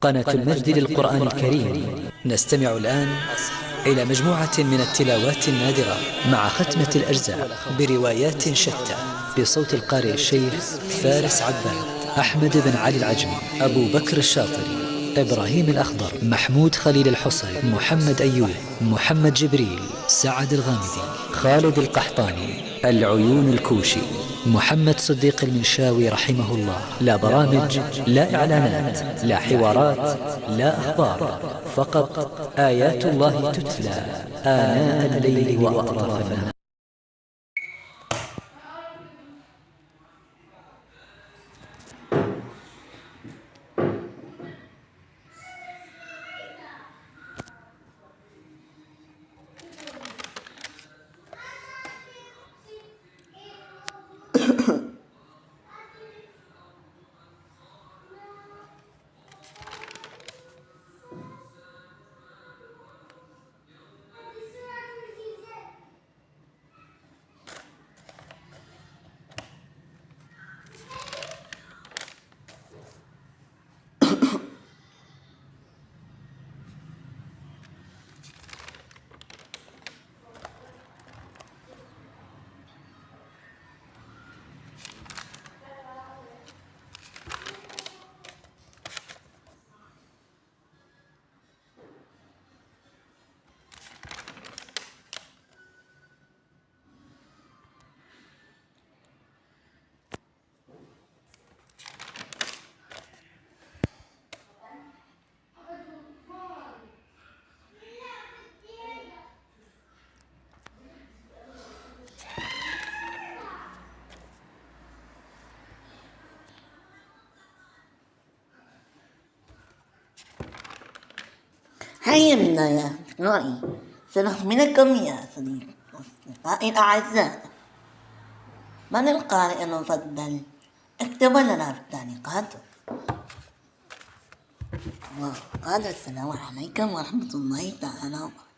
قناة المجد للقرآن الكريم. نستمع الآن إلى مجموعة من التلاوات النادرة مع ختمة الأجزاء بروايات شتى بصوت القارئ الشيخ فارس عباد، أحمد بن علي العجمي، أبو بكر الشاطري، إبراهيم الأخضر، محمود خليل الحصري، محمد أيوب، محمد جبريل، سعد الغامدي، خالد القحطاني، العيون الكوشي، محمد صديق المنشاوي رحمه الله. لا برامج، لا إعلانات، لا حوارات، لا أخبار، فقط آيات الله تتلى آناء الليل وأطراف النهار. هيا بنا يا أصدقائي، سنخبركم يا صديقي أصدقائي الأعزاء. من القارئ المفضل؟ اكتبوا لنا في التعليقات. وقال السلام عليكم ورحمة الله تعالى وبركاته.